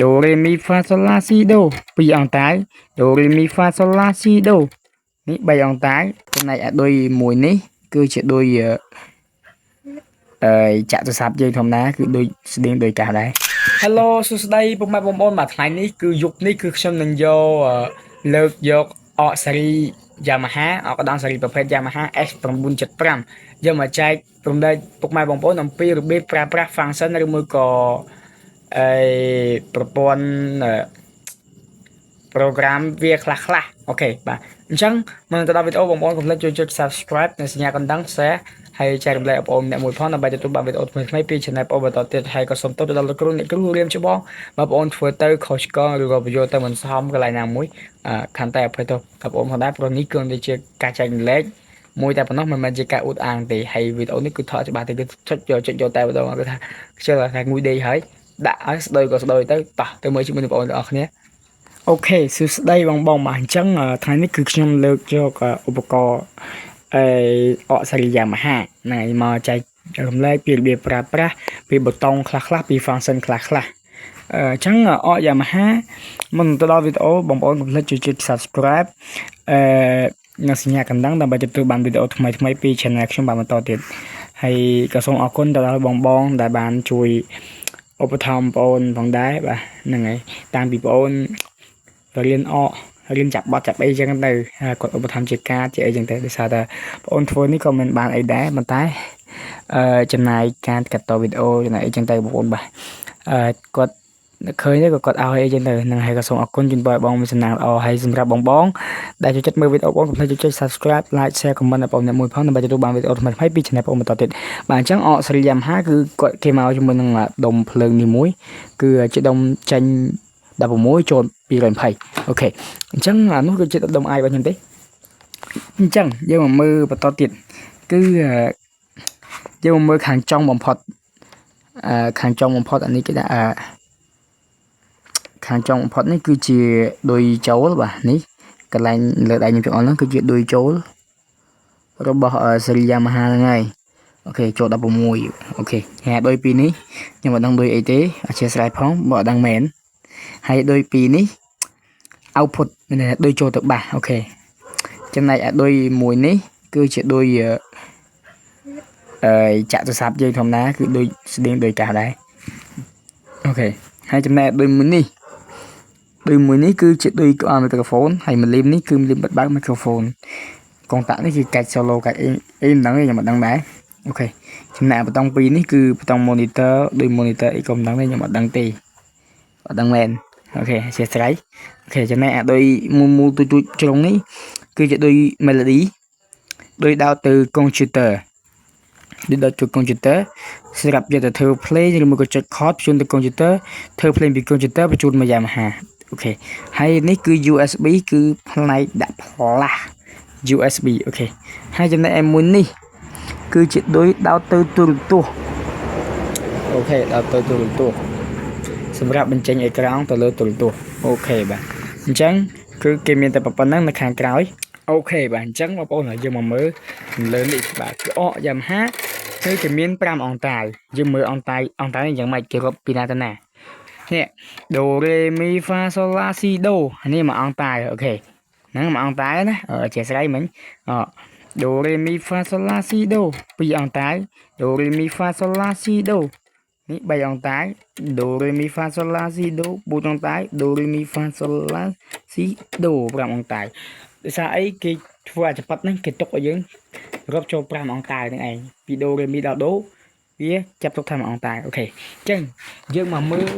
ដូរេមីហ្វាសូឡាស៊ីដូពីរអង្តាយដូរេមីហ្វាសូឡាស៊ីដូនេះ3អង្តាយចំណែកអាដូចមួយនេះគឺជាដូចចាក់ទូរស័ព្ទយើងធម្មតាគឺដូចស្តៀងដូចកាសដែរ Hello សួស្តីពុកម៉ែបងប្អូនបាទថ្ងៃនេះគឺយប់នេះគឺខ្ញុំនឹងយកលើកយកអកស៊េរី Yamaha អកកណ្ដាលស៊េរីប្រភេទ Yamaha S975 យកមកចែកព្រមដែរពុកម៉ែបងប្អូនអំពីរបៀបប្រើប្រាស់ function ឬមួយក៏ប្រព័ន្ធprogram វាខ្លះៗអូខេបាទអញ្ចឹងមុនទៅដល់វីដេអូបងប្អូនកុំភ្លេចចូលចុច subscribe និងសញ្ញាកណ្ដឹង share ហើយចែករំលែកបងប្អូនអ្នកមួយផងដើម្បីទទួលបានវីដេអូថ្មីៗពី channel បងប្អូនបន្តទៀតហើយក៏សូមទោសទៅដល់លោកគ្រូអ្នកគ្រូរៀនច្បងបងប្អូនធ្វើទៅខុសឆ្គងឬក៏បញ្យល់ទៅមិនសមកន្លែងណាមួយខាន់តែអភ័យទោសបងប្អូនផងដែរព្រោះនេះគឺជាការចែករំលែកមួយតែប៉ុណ្ណោះមិនមែនជាការអួតអាងទេហើយវីដេអូនេះគឺថតច្បាស់តែគឺចុចយកតែម្ដងគឺថាខ្ជិលថាងួយដេកហើយដាក់ឲ្យស្ដោយក៏ស្ដោយទៅតោះទៅមើលជាមួយបងប្អូនទាំងអស់គ្នាអូខេសួស្តីបងបាទអញ្ចឹងថ្ងៃនេះគឺខ្ញុំលើកយកឧបករណ៍អកស៊េរី Yamaha ហ្នឹងហើយមកចែករំលែកពីរបៀបប្រើប្រាស់ពីប៊ូតុងខ្លះៗពី function ខ្លះៗអញ្ចឹងអក Yamaha មុនទៅដល់វីដេអូបងប្អូនកុំភ្លេចចុច subscribe និងសញ្ញាកណ្ដឹងដើម្បីទទួលបានវីដេអូថ្មីៗពី channel ខ្ញុំបានបន្តទៀតហើយក៏សូមអរគុណទៅដល់បងដែលបានជួយឧបត្ថម្ភបងប្អូនផងដែរបាទហ្នឹងហើយតាមពីបងប្អូនរៀនអករៀនចាប់បត់ចាប់អីចឹងទៅគាត់ឧបត្ថម្ភជាការជាអីចឹងទៅដោយសារតែបងប្អូនធ្វើនេះក៏មិនបានអីដែរប៉ុន្តែចំណាយការកាត់តវីដេអូចំណាយអីចឹងទៅបងប្អូនបាទគាត់ឃើញទេក៏គាត់ឲ្យអីចឹងទៅនឹងហើយក៏សូមអរគុណជូនបងមានសំណាងល្អហើយសម្រាប់បងដែលចូលចិត្តមើលវីដេអូបងកុំភ្លេចចុច subscribe like share comment ដល់បងអ្នកមួយផងដើម្បីទទួលបានវីដេអូថ្មីៗពី channel បងបន្តទៀតបាទអញ្ចឹងអកស៊េរី Yamaha គឺគាត់គេមកជាមួយនឹងដុំភ្លើងនេះមួយគឺជាដុំចាញ់16ចូល220អូខេអញ្ចឹងអានោះគឺជាដុំអាយរបស់ខ្ញុំទេអញ្ចឹងយើងមកមើលបន្តទៀតគឺយើងមកមើលខាងចុងបំផុតខាងចុងបំផុតអានេះគេដាក់ខាងចុងបំផុតនេះគឺជាដូចចូលបាទនេះកន្លែងលើដៃខ្ញុំទាំងអស់ហ្នឹងគឺជាដូចចូលរបស់ស៊េរី Yamaha ហ្នឹងហើយអូខេចូល16អូខេហើយដូចពីនេះខ្ញុំមិនដឹងដូចអីទេអធិស្ឋានផងបើអត់ដឹងមែនហើយដូចពីនេះ output មានដូចចូលទៅបាសអូខេចំណែកអាដូចមួយនេះគឺជាដូចចាក់ទូរស័ព្ទយើងធម្មតាគឺដូចស្តៀងដូចកាសដែរអូខេហើយចំណែកដូចមួយនេះគឺជាដូចក្បាលមីក្រូហ្វូនហើយមីលីមនេះគឺមីលីមបិទបើកមីក្រូហ្វូនកងតាក់នេះគឺកាច់ solo កាច់អីមិនដឹងទេខ្ញុំមិនដឹងដែរអូខេចំណែកបតង់2នេះគឺបតង់ monitor ដូច monitor អីក៏មិនដឹងទេខ្ញុំអត់ដឹងទេអត់ដឹងមែនអូខេអធិស្ឋានអូខេចំណែកអាដូចមូលទូចជ្រុងនេះគឺជាដូច melody ដូចដោតទៅ computer ដូចដោតទៅ computer សម្រាប់យកទៅធ្វើ play ឬមួយក៏ចុច chord បញ្ជូនទៅ computer ធ្វើ play ពី computer បញ្ជូនមក Yamaha អូខេហើយនេះគឺ USB គឺផ្នែកដាក់ផ្លាស់ USB អូខេហើយចំណែកឯមួយនេះគឺជាដូចដោតទៅទូរទស្សន៍អូខេដោតទៅទូរទស្សន៍សម្រាប់បញ្ចេញអេក្រង់ទៅលើទូរទស្សន៍អូខេបាទអញ្ចឹងគឺគេមានតែប៉ុណ្្នឹងនៅខាងក្រោយអូខេបាទអញ្ចឹងបងប្អូនយើងមកមើលលើនេះបាទគឺអក Yamaha គឺគេមាន5អង្តាយយើងមើលអង្តាយនេះយ៉ាងម៉េចគេរាប់ពីណាទៅណានេះដូរេមីហ្វាសូឡាស៊ីដូនេះមួយអង្តាយអូខេហ្នឹងមួយអង្តាយណាអធិស្ឋានមិញដូរេមីហ្វាសូឡាស៊ីដូ2អង្តាយដូរេមីហ្វាសូឡាស៊ីដូនេះ3អង្តាយដូរេមីហ្វាសូឡាស៊ីដូ4អង្តាយដូរេមីហ្វាសូឡាស៊ីដូ5អង្តាយដោយសារអីគេធ្វើអាចប៉ាត់ហ្នឹងគេទុកឲ្យយើងរាប់ចូល5អង្តាយហ្នឹងឯងពីដូរេមីដល់ដូវាចាប់ទុកថា1អង្តាយអូខេអញ្ចឹងយើងមកមើល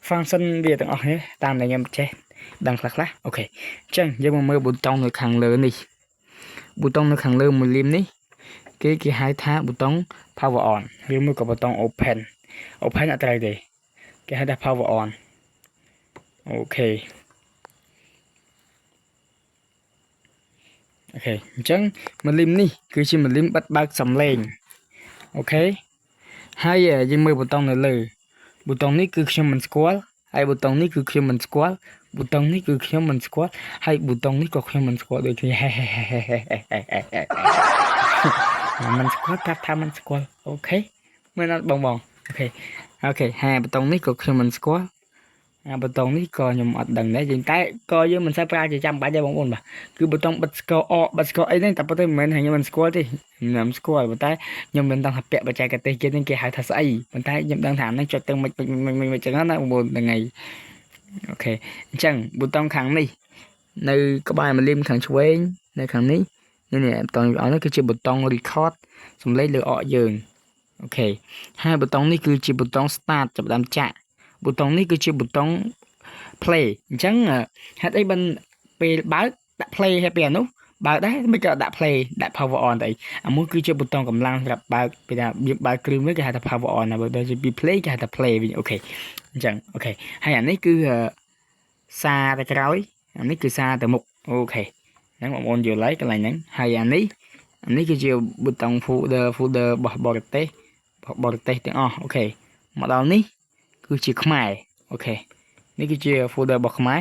function វាទាំងអស់នេះតាមដែលខ្ញុំចេះដឹងខ្លះអូខេអញ្ចឹងយើងមកមើលប៊ូតុងនៅខាងលើនេះប៊ូតុងនៅខាងលើមួយលៀមនេះគេហៅថាប៊ូតុង power on ឬមួយក៏ប៊ូតុង open អត់ត្រូវទេគេហៅថា power on អូខេអញ្ចឹងមួយលីមនេះគឺជាមួយលីមបិទបើកសំឡេងអូខេហើយយើងមើលប៊ូតុងនៅលើប៊ូតុងនេះគឺខ្ញុំមិនស្គាល់ហើយប៊ូតុងនេះគឺខ្ញុំមិនស្គាល់ប៊ូតុងនេះគឺខ្ញុំមិនស្គាល់ហើយប៊ូតុងនេះក៏ខ្ញុំមិនស្គាល់ដូចគ្នាមិនស្គាល់ប្រាប់ថាមិនស្គាល់អូខេមើលអត់បងអូខេហើយប៊ូតុងនេះក៏ខ្ញុំមិនស្គាល់ ប៊ូតុងនេះក៏ខ្ញុំអត់ដឹងដែរយើងតែក៏យើងមិនសូវប្រើជាចាំបាច់ទេបងប្អូនបាទគឺប៊ូតុងបិទស្គាល់អបិទស្គាល់អីហ្នឹងតែប៉ុន្តែមិនមែនខ្ញុំមិនស្គាល់ទេខ្ញុំស្គាល់ប៉ុន្តែខ្ញុំមិនដឹងថាពាក្យបច្ចេកទេសគេហ្នឹងគេហៅថាស្អីប៉ុន្តែខ្ញុំដឹងថាហ្នឹងចុចទៅមិនចឹងណាបងប្អូនហ្នឹងហើយអូខេអញ្ចឹងប៊ូតុងខាងនេះនៅក្បែរម៉ាលីមខាងឆ្វេងនៅខាងនេះនេះប៊ូតុងអស់នេះគឺជាប៊ូតុង record សំឡេងលើអកយើងអូខេហើយប៊ូតុងនេះគឺជាប៊ូតុង start ចាប់ដើមចាក់ប៊ូតុងនេះគឺជាប៊ូតុង play អញ្ចឹងហេតុអីបានពេលបើកដាក់ play ហើយពេលអានោះបើកដែរមិនក៏ដាក់ play ដាក់ power on ទៅអាមួយគឺជាប៊ូតុងកម្លាំងសម្រាប់បើកពេលថាបើកគ្រឿងមួយគេហៅថា power on ណាបើដល់ជាពី play គេហៅថា play វិញអូខេអញ្ចឹងអូខេហើយអានេះគឺសារទៅក្រោយអានេះគឺសារទៅមុខអូខេហ្នឹងបងប្អូនយល់ហើយកន្លែងហ្នឹងហើយអានេះគឺជាប៊ូតុង folder របស់បរទេសទាំងអស់អូខេមកដល់នេះគឺជាខ្មែរអូខេនេះគឺជា folder របស់ខ្មែរ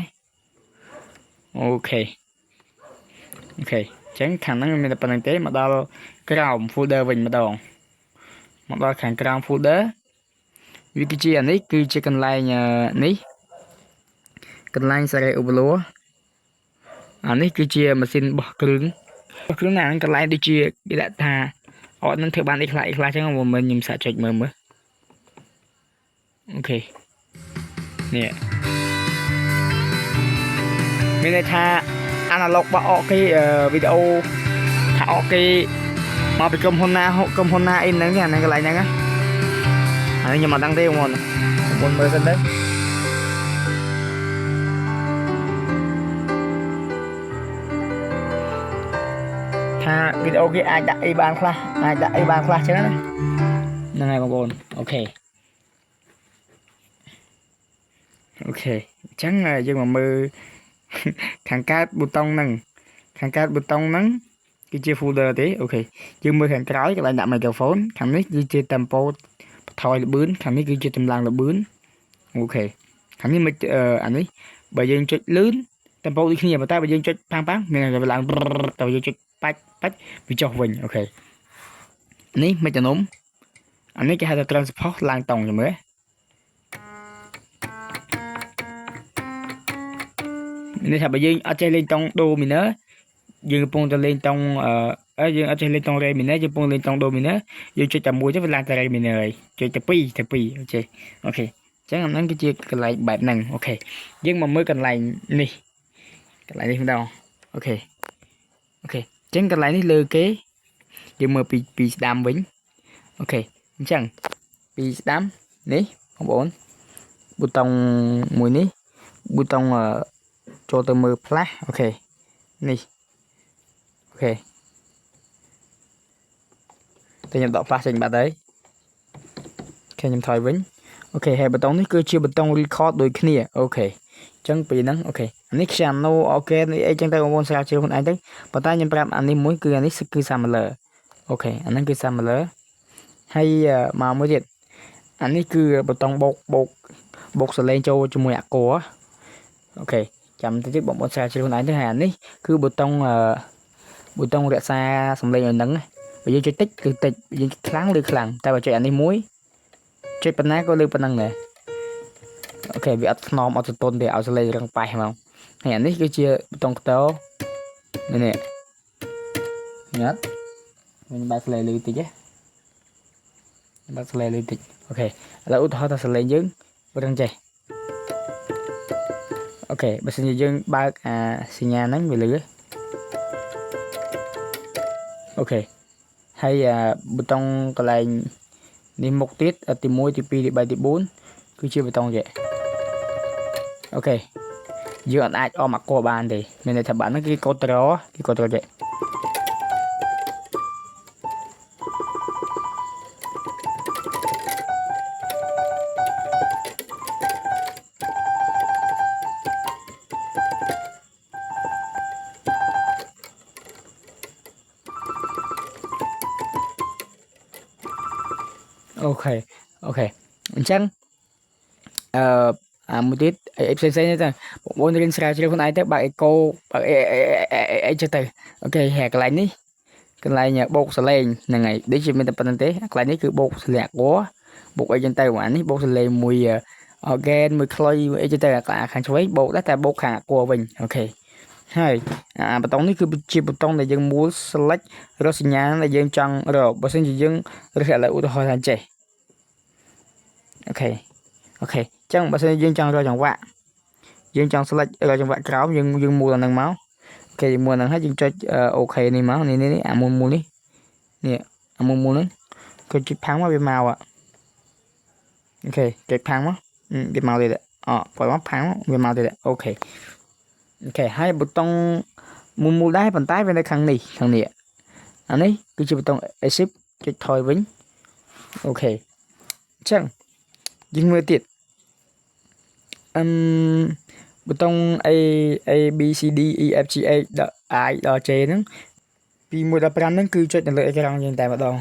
អូខេអញ្ចឹងខាងហ្នឹងមានតែប៉ុណ្្នឹងទេមកដល់ក្រោម folder វិញម្ដងមកដល់ខាងក្រោម folder វាគឺជាអានេះគឺជាកន្លែងនេះកន្លែងសារ៉េអូបឡូអានេះគឺជាម៉ាស៊ីនបោះគ្រឿងណាកន្លែងដូចជាគេដាក់ថាអត់នឹងធ្វើបានអីខ្លះអញ្ចឹងមិនខ្ញុំសាកចុចមើលអូខេនេះមានន័យថាអាណាឡុករបស់អកគេវីដេអូថាអកគេមកពីក្រុមហ៊ុនណាអីហ្នឹងអាហ្នឹងកន្លែងហ្នឹងអានេះខ្ញុំអត់ដឹងទេបងប្អូនមើលសិនទៅថាវីដេអូគេអាចដាក់អីបានខ្លះចឹងណាហ្នឹងហើយបងប្អូនអូខេអញ្ចឹងយើងមកមើលខាងកើតប៊ូតុងហ្នឹងគឺជា folder ទេអូខេយើងមើលខាងក្រោយកន្លែងដាក់ microphone ខាងនេះគឺជា tempo បន្ថយល្បឿនខាងនេះគឺជាតម្លើងល្បឿនអូខេខាងនេះមិនអានេះបើយើងចុចលឿន tempo ដូចគ្នាប៉ុន្តែបើយើងចុចប៉ាំងមានតែឡើងតែយើងចុចបាច់វាចុះវិញអូខេនេះ metronome អានេះគេហៅថា transpose ឡើងតង់ចាំមើលនេះថាបើយើងអត់ចេះលេងតង់ do minor យើងកំពុងតែលេងតង់យើងអត់ចេះលេងតង់ re minor យើងកំពុងលេងតង់ do minor យើងចុចតែមួយទៅវាឡើងតែ re minor ហើយចុចតែ2អូខេអញ្ចឹងអាហ្នឹងគឺជាកន្លែងបែបហ្នឹងអូខេយើងមកមើលកន្លែងនេះម្ដងអូខេអញ្ចឹងកន្លែងនេះលើគេយើងមើលពីស្ដាំវិញអូខេអញ្ចឹងពីស្ដាំនេះបងប្អូនប៊ូតុងមួយនេះប៊ូតុងចូលទៅមើល flash អូខេនេះអូខេតែខ្ញុំដក flash ចេញបាត់ហើយខ្ញុំថយវិញអូខេហើយប៊ូតុងនេះគឺជាប៊ូតុង record ដូចគ្នាអូខេអញ្ចឹងពីហ្នឹងអូខេអានេះ channel អូខេនេះអីចឹងទៅបងប្អូនស្រាវជ្រាវខ្លួនឯងទៅប៉ុន្តែខ្ញុំប្រាប់អានេះមួយគឺអានេះគឺ sampler អូខេអាហ្នឹងគឺ sampler ហើយមកមួយទៀតអានេះគឺប៊ូតុងបូកសលេងចូលជាមួយអាក័រអូខេចាំតិចទៀតបងប្អូនស្រាវជ្រាវខ្លួនឯងទៅហើយអានេះគឺប៊ូតុងរក្សាសំឡេងឲ្យនឹងបើយើងចុចតិចគឺតិចយើងខ្លាំងឬខ្លាំងតែបើចុចអានេះមួយចុចប៉ុណ្ណាក៏លើប៉ុណ្ណឹងដែរអូខេវាអត់ស្នមអត់ទន់ទេឲ្យសលេងរឹងប៉ែហ្មងហើយអានេះគឺជាប៊ូតុងខ្ទោនេះញ៉ាត់mìnhបើសលេងលឺតិចអូខេឥឡូវឧទាហរណ៍ថាសលេងយើងរឹងចេះអូខេបើសិនជាយើងបើកអាសញ្ញាហ្នឹងវាលឺអូខេហើយប៊ូតុងកន្លែងនេះមុខទៀតទី1ទី2ទី3ទី4គឺជាប៊ូតុងចេះអូខេយើងអត់អាចអមអាក័របានទេមានន័យថាបាត់ហ្នឹងគេកូត្រចេះអូខេអញ្ចឹងមួយទៀតអីផ្សេងៗទៅបងប្អូនរៀនស្រាវជ្រាវខ្លួនឯងទៅបើកអេកូបើកអីចេះទៅអូខេហើយកន្លែងនេះកន្លែងបូកសលេងហ្នឹងហើយដូចជាមានតែប៉ុណ្្នឹងទេកន្លែងនេះគឺបូកសលេងអាក័របូកអីចឹងទៅអានេះបូកសលេងមួយ again មួយខ្លុយអីទៅខាងឆ្វេងបូកដែរតែបូកខាងគួរវិញអូខេហើយប៊ូតុងនេះគឺជាប៊ូតុងដែលយើងមូល select រកសញ្ញាដែលយើងចង់រកបើសិនជាយើងរើសឥឡូវឧទាហរណ៍ថាចេះអូខេអញ្ចឹងបើសិនយើងចង់រកចង្វាក់យើងចង់ select រកចង្វាក់ក្រោមយើងមូលអាហ្នឹងមកអូខេមូលហ្នឹងហើយយើងចុចអូខេនេះមកនេះអាមូលនេះអាមូលហ្នឹងគឺជិះផាំងមកវាមកអូខេចុចផាំងមកវាមកទៀតបើមកផាំងវាមកទៀតអូខេហើយប៊ូតុងមូលដែរប៉ុន្តែវានៅខាងនេះអានេះគឺជាប៊ូតុង escape ចុចថយវិញអូខេអញ្ចឹងយើងមើលទៀតប៊ូតុង A B C D E F G H I ដល់ J ហ្នឹងពី1ដល់5ហ្នឹងគឺចុចនៅលើអេក្រង់យើងតែម្ដង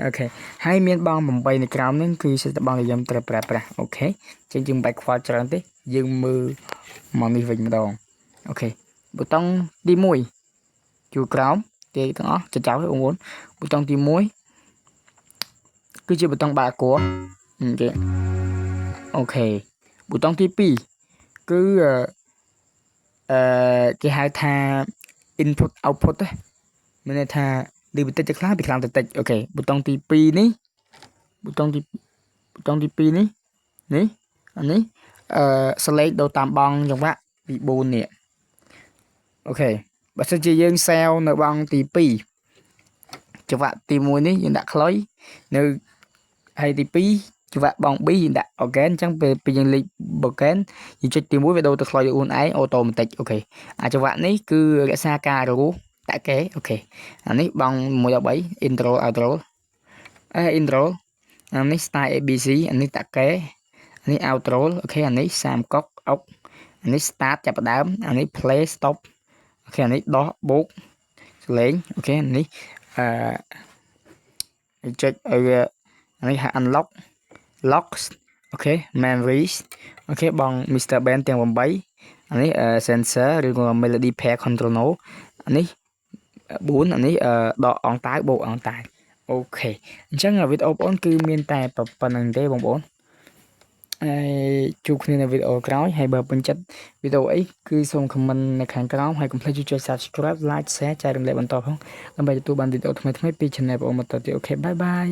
អូខេហើយមានបង8នៅក្រោមហ្នឹងគឺជាបងដែលយើងត្រូវប្រើប្រាស់អូខេចឹងយើងមិនបាច់ខ្វល់ច្រើនទេយើងមើលមកនេះវិញម្ដងអូខេប៊ូតុងទី1ជួរក្រោមគេទាំងអស់ចោលបងប្អូនប៊ូតុងទី1គឺជាប៊ូតុងបាគួរអូខេប៊ូតុងទី2គឺគេហៅថា input output ទេមានន័យថាពីបន្តិចទៅខ្លាំងពីខ្លាំងទៅតិចអូខេប៊ូតុងទី2នេះប៊ូតុងទី2នេះអានេះselect ដូរតាមបងចង្វាក់ពី4នេះអូខេបើសិនជាយើងសែវនៅបងទី2ចង្វាក់ទី1នេះយើងដាក់ខ្លុយនៅហើយទី2ចង្វាក់បង B យើងដាក់ again អញ្ចឹងពេលយើងលេខ again យើងចុចទី1វាដូរទៅខ្លុយខ្លួនឯងអូតូម៉ាទិកអូខេអាចង្វាក់នេះគឺរក្សាការរស់តាក់គេអូខេអានេះបង113 intro outro intro អានេះ style ABC អានេះតាក់គេអានេះ outro អូខេអានេះ30កុកអុកអានេះ start ចាប់ផ្ដើមអានេះ play stop អូខេអានេះដោះបូកសលេងអូខេអានេះចុចឲ្យអានេះ unlock locks អូខេ memories អូខេបង Mr. Ben ទាំង8អានេះ sensor ឬក៏ melody pair controller អានេះ4អានេះដកអងតាវបូកអងតាវអូខេអញ្ចឹងវីដេអូបងប្អូនគឺមានតែប៉ុណ្្នឹងទេបងប្អូនហើយជួបគ្នានៅវីដេអូក្រោយហើយបើពេញចិត្តវីដេអូអីគឺសូម comment នៅខាងក្រោមហើយកុំភ្លេចចុច subscribe like share ចែករំលែកបន្តផងដើម្បីទទួលបានវីដេអូថ្មីៗពី channel បងប្អូនបន្តទៀតអូខេបាយបាយ